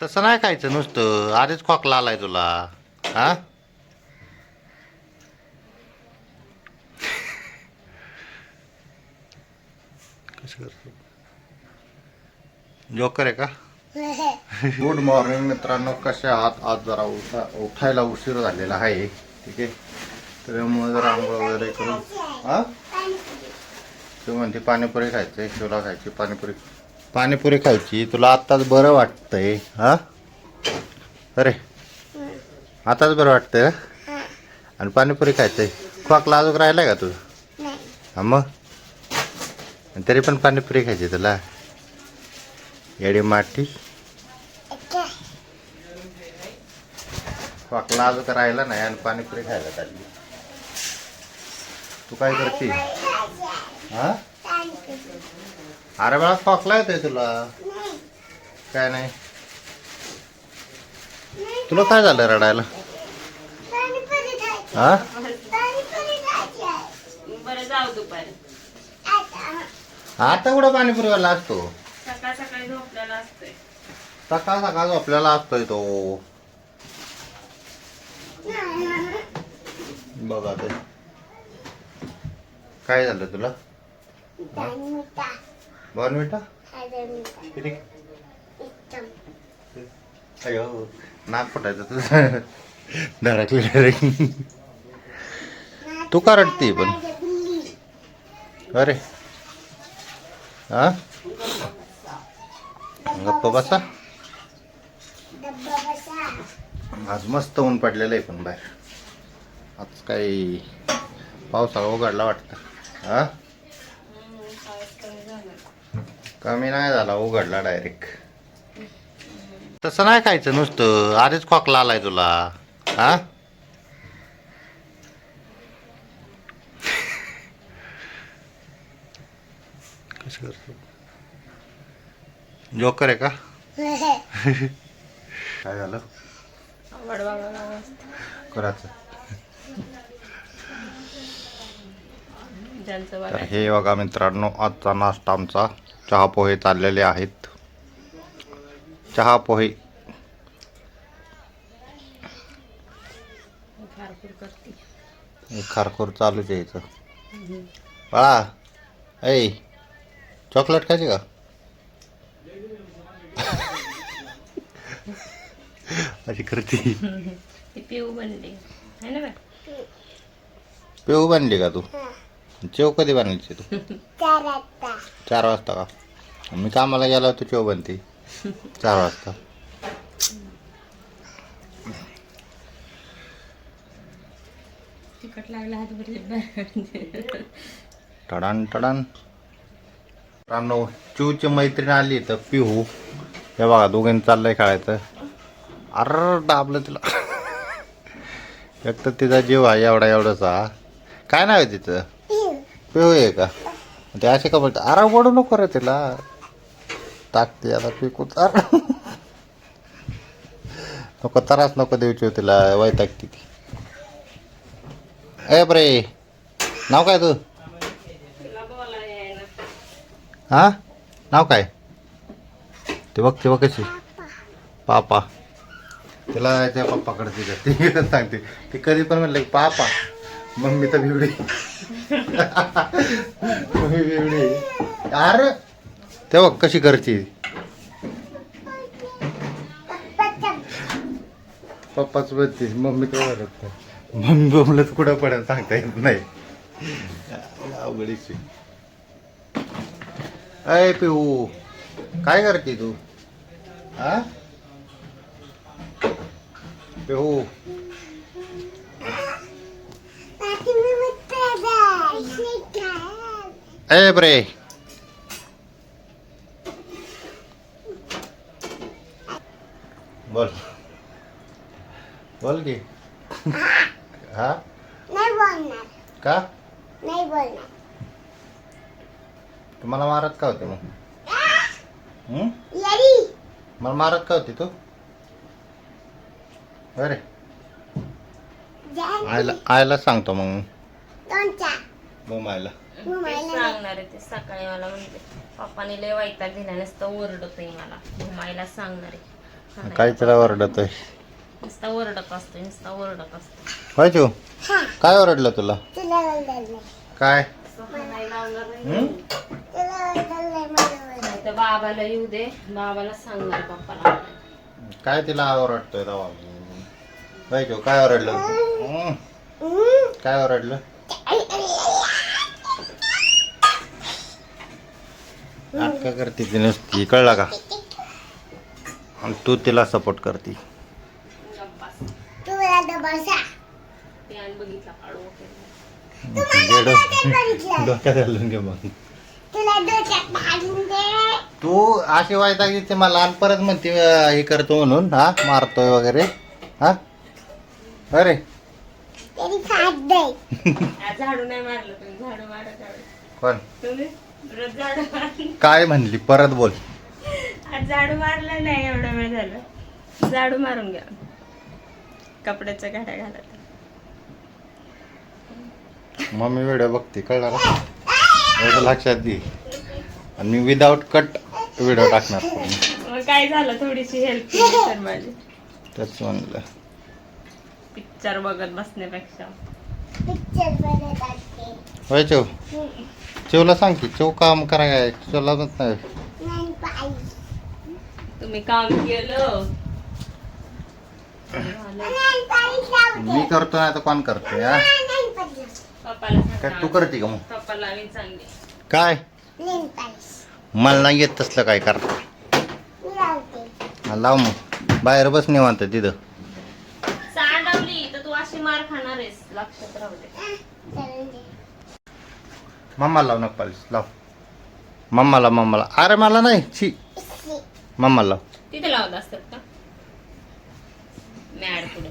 तसं नाही खायचं नुसतं. आधीच खोकला आलाय तुला. हा, कसं करतो? जोकर आहे का? गुड मॉर्निंग मित्रांनो, कसे आहात? आज जरा उठायला उशीर झालेला आहे. ठीक आहे, त्यामुळे जरा आंघोळ वगैरे करून हा तू म्हणते पाणीपुरी खायचंय, तुला खायची पाणीपुरी. पाणीपुरी खायची तुला आत्ताच बरं वाटतंय? हा, अरे आताच बरं वाटतंय का? आणि पाणीपुरी खायचंय. खोकला अजून राहिलाय का तुझं? हा मग, तरी पण पाणीपुरी खायची तुला? येडी माठी. खोकला अजून राहिला नाही आणि पाणीपुरी खायला चालली. तू काय करते? हा, अरे बाळा खोकला येतोय तुला? काय नाही? तुला काय झालं रडायला? हा, बरं जाऊ दुपारी. आता कुठं पाणीपुरीवाला असतो? सकाळ सकाळी झोपलेला असतोय. सकाळ सकाळ झोपलेला असतोय तो. बघा ते काय झालं तुला? बॉर्नविटा किती? अयो नाक फुटायचं तुझं. धडकली डायरेक्ट. तू का रडती पण? अरे हा, गप्प बसा. आज मस्त ऊन पडलेलं आहे पण बाहेर. आज काही पावसाळा उघडला वाटतं. हा, कमी नाही झाला, उघडला डायरेक्ट. तसं नाही खायचं नुसतं. आधीच खोकला आलाय तुला. हा, कसं करतो? जोकर आहे का? काय झालं कोणाचं? तर हे बघा मित्रांनो, आजचा नाश्ता आमचा चहा पोहे चाललेले आहेत. चहा पोहे. खारखोर चालूच यायचं. बाळा ऐ, चॉकलेट खायची का? अशी करती. पिऊ बनली है ना? पेऊ बांधली का तू? चेव कधी बांधायची तू? 4 वाजता का? मी कामाला गेला होतो चेव बनते 4 वाजता. तिखट लागला हात भरले. टडान टडान. रानो चिवची मैत्रीण आली तर पिहू. हे बघा दोघांनी चाललंय खेळायचं. अरे दाबलं तिला. एक तर तिचा जीव आहे एवढा एवढाचा. काय नाव आहे तिचं? पिहू आहे का? ते असे का बोलते? अरे ओढू नको रे तिला. टाकते आता पिकू. नको त्रास नको देऊची तिला, वैतागते ती. ए बरे, नाव काय तू? हा, नाव काय? ते बघ कशी पापा. तिला त्या पप्पाकडे तिच्या ती सांगते. ती कधी पण म्हणलं की पापा. मम्मी तर बिवडी. मम्मी बिवडी. अरे ते बघ कशी करते. पप्पाच बोलते, मम्मी तर बोलत नाही. मम्मी बोलत कुठं पडेल सांगता येत नाही. अवघडीची. अय पिहू, काय करते तू? हा, पिहू. ए बरे, बोल बोल की. हा, नाही बोलणार. का? नाही बोलणार. तुम्हाला मारत का होते मग? येडी. मला मारत का होती तू? अरे आयला सांगतो मग. दोनचा मग आयला सांगणार आहे ते. सकाळी मला म्हणते पप्पाने लय वैताग दिला, नसतं ओरडतोय मला. घुमायला सांगणार आहे. काय त्याला ओरडतोय? नुसता ओरडत असतो, नुसता ओरडत असतो. होय तू हा काय ओरडलं तुला? तुला ओरडलंय काय? नाही लावणार नाही. हं? तुला ओरडलंय मला ओरडलंय. नाही तर बाबाला येऊ दे, बाबाला सांगणार पप्पाला. काय तिला ओरडतोय दवा? होय तू काय ओरडलं? हं? काय ओरडलं? नाटकं करते ती नुसती, कळला का? आणि तू तिला सपोर्ट करते. गप्पास. तुला डबासा ते आणि बघितला काढू वगैरे. डोक्यात घालून घे मग. तुला डोक्यात घालून दे. तू अशी वायतागीचे मला आणि परत म्हणते हे करतो म्हणून, हा मारतोय वगैरे, हा अरे तरी खात दे. आज झाडू नाही मारलं तुम्ही, झाडू मारा झाडू. कोण तुम्ही परत झाडू मारलं. काय म्हणली? परत बोल. आज झाडू मारलं नाही, एवढा वेळ झाला. झाडू मारून घ्या. कपड्याच्या घड्या घालत. मम्मी व्हिडिओ बघते, कळलं का? एवढं लक्षात दे. आणि मी विदाऊट कट व्हिडिओ टाकणार पूर्ण. मग काय झालं, थोडीशी हेल्प केली तर माझी. तेच म्हणलं. पिक्चर बघत बसण्यापेक्षा. पिक्चर बघत असते. होय चेव, चेवला सांग की चेव काम करा काय चेवला म्हणत नाही. नाही पाहिजे. तुम्ही काम केलं. झालं. नाही पाहिजे लावू दे. मी करतो नाही तर कोण करते? हा नाही पाहिजे. पप्पाला काय सांगा. तू करते का मग? पप्पाला मी सांगते. काय नाही पाहिजे. मला नाही येत तसलं काय करता. मी लावते. हा, लाव मग बाहेर बस निवांत तिथं. सांडवली तर तू अशी मार खाणार आहेस, लक्षात राहू दे. चालून दे. मम्माला लाव नका पालीस लाव. मम्माला अरे मला नाही छी. इस्सी. मम्माला लाव. तिथे लावत असतात का मॅड पुढे?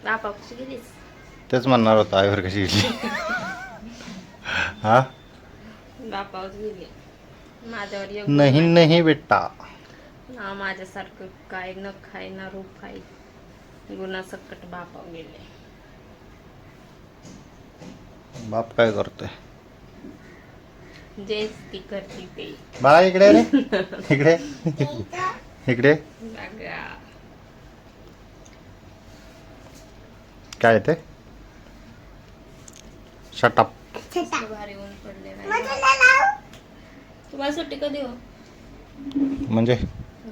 बापा कशी गेलीस? तेच म्हणणार होतं आईवर कशी गेली. हा बापावर गेली. माझ्यावर एक नाही नाही बेटा. ना माझ्यासारखं काय न खाय ना रूप खाय, गुन्हासकट बापावर गेले. बाप काय करतोय? जेच ती करती ते. बाळा इकडे रे इकडे इकडे. बघा. काय ते? शटअप. छटा. भारी ऊन पडले मग नाही. तुला लाव. तुम्हाला सुट्टी कधी हो? म्हणजे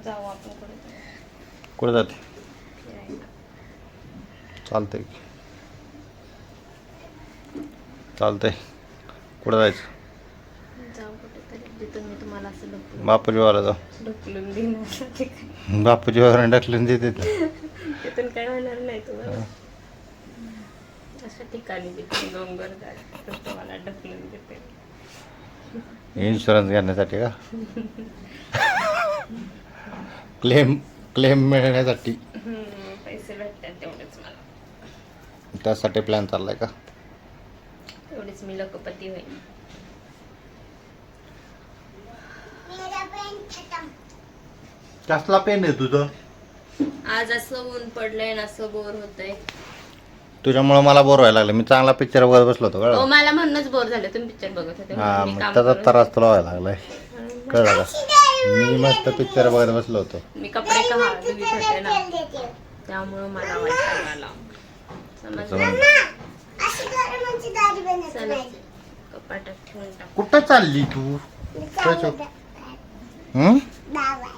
जाऊ आपण कुठे कुठे जाते? फिरायला. चालतंय चालतंय. कुठं जायचं? जाऊ कुठेतरी जिथून मी तुम्हाला असं बापूजीवाला जाऊ. ढकलून देणार. बापूजीवर ढकलून देते. तिथून काय होणार नाही तुम्हाला. अशा ठिकाणी जिथे डोंगर जात तुम्हाला ढकलून देते. इन्शुरन्स घेण्यासाठी का? क्लेम मिळण्यासाठी पैसे भेटतात तेवढेच मला. त्यासाठी प्लॅन चाललाय का? तेवढेच मी लखपती होईल. मेरा पेन खतम. कसला पेन आहे तुझं? आज असं ऊन पडलंय ना, असं बोर होतंय. तुझ्यामुळं मला बोर व्हायला लागलं. मी चांगला पिक्चर बघत बसलो होतो हो, कळलं? मला म्हणूनच बोर झालं. तुम्ही पिक्चर बघत होते हा म्हणून मी मग काम त्याचा करून- त्रास तुला व्हायला लागलाय कळलं का? मी मस्त पिक्चर बघत बसलो होतो. मी कपडे धुवीत होते ना, तेल देते. त्यामुळं मला वाईट आला. समजलं? त्याचं अशी गरमाची दाढी बनत चला नाही. कपाटात ठेवून टाक. कुठं चालली तू? मी चालले हं? दावा.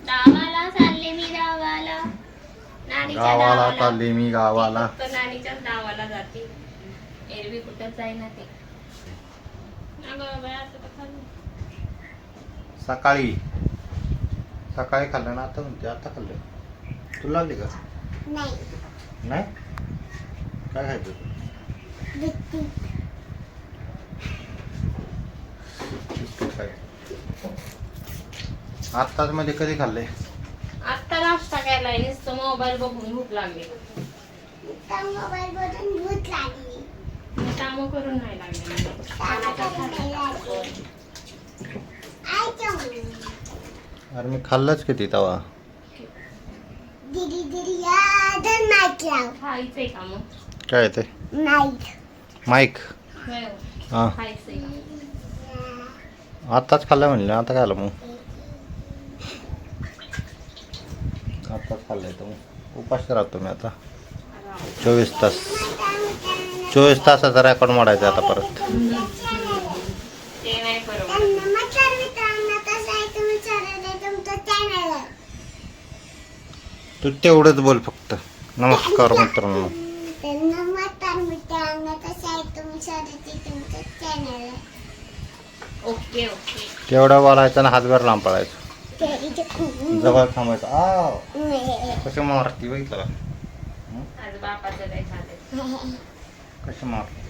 गावाला चालले मी, गावाला. नानीच्या गावाला गावाला. चालली मी गावाला. ती फक्त नानीच्याच गावाला जाते. एरवी कुठं जाईना ते. अगं बाई, असं तर खाल्लं. सकाळी खाल्लं ना, आता म्हणते आता खाल्लं. तुला लागली का? नाही. नाही काय खायचं? बिस्किट. बिस्किट काय? आत्ताच मध्ये कधी खाल्ले? आत्ता नाश्ता केलाय, नुसतं मोबाईल बघून भूक लागली. त्या मोबाईल बघून भूक लागली. मी कामं करून नाही लागले. कामं करून नाही लागली. आयच्या मुली. अरे मी खाल्लंच किती तवा. दिदी दिदी याद माईक लाव. खायचंय का मग? काय ते? माईक. माईक. होय. हा खायचंय का? आत्ताच खाल्लं म्हणलं आता काय आलं मग? आताच खाल्लंय तर मग उपाशी राहतो मी आता 24 तास 24 तासाचा रेकॉर्ड मोडायचा आता परत. ते नाही बरोबर. नमस्कार मित्रांनो, कसं आहे तुम्ही? चॅनल तुमचं चॅनल आहे. तू तेवढंच बोल फक्त. नमस्कार मित्रांनो. तर नमस्कार मित्रांनो, कसं आहे तुम्ही? तुमचं चॅनल आहे. Okay okay. तेवढं बोलायचं ना हातभर लांब पडायचं. ते इथे खूप जवळ थांबायचं. आ नाही. कशी मारती बघितलं का? आज बापाचं काय झालं. कशी मारती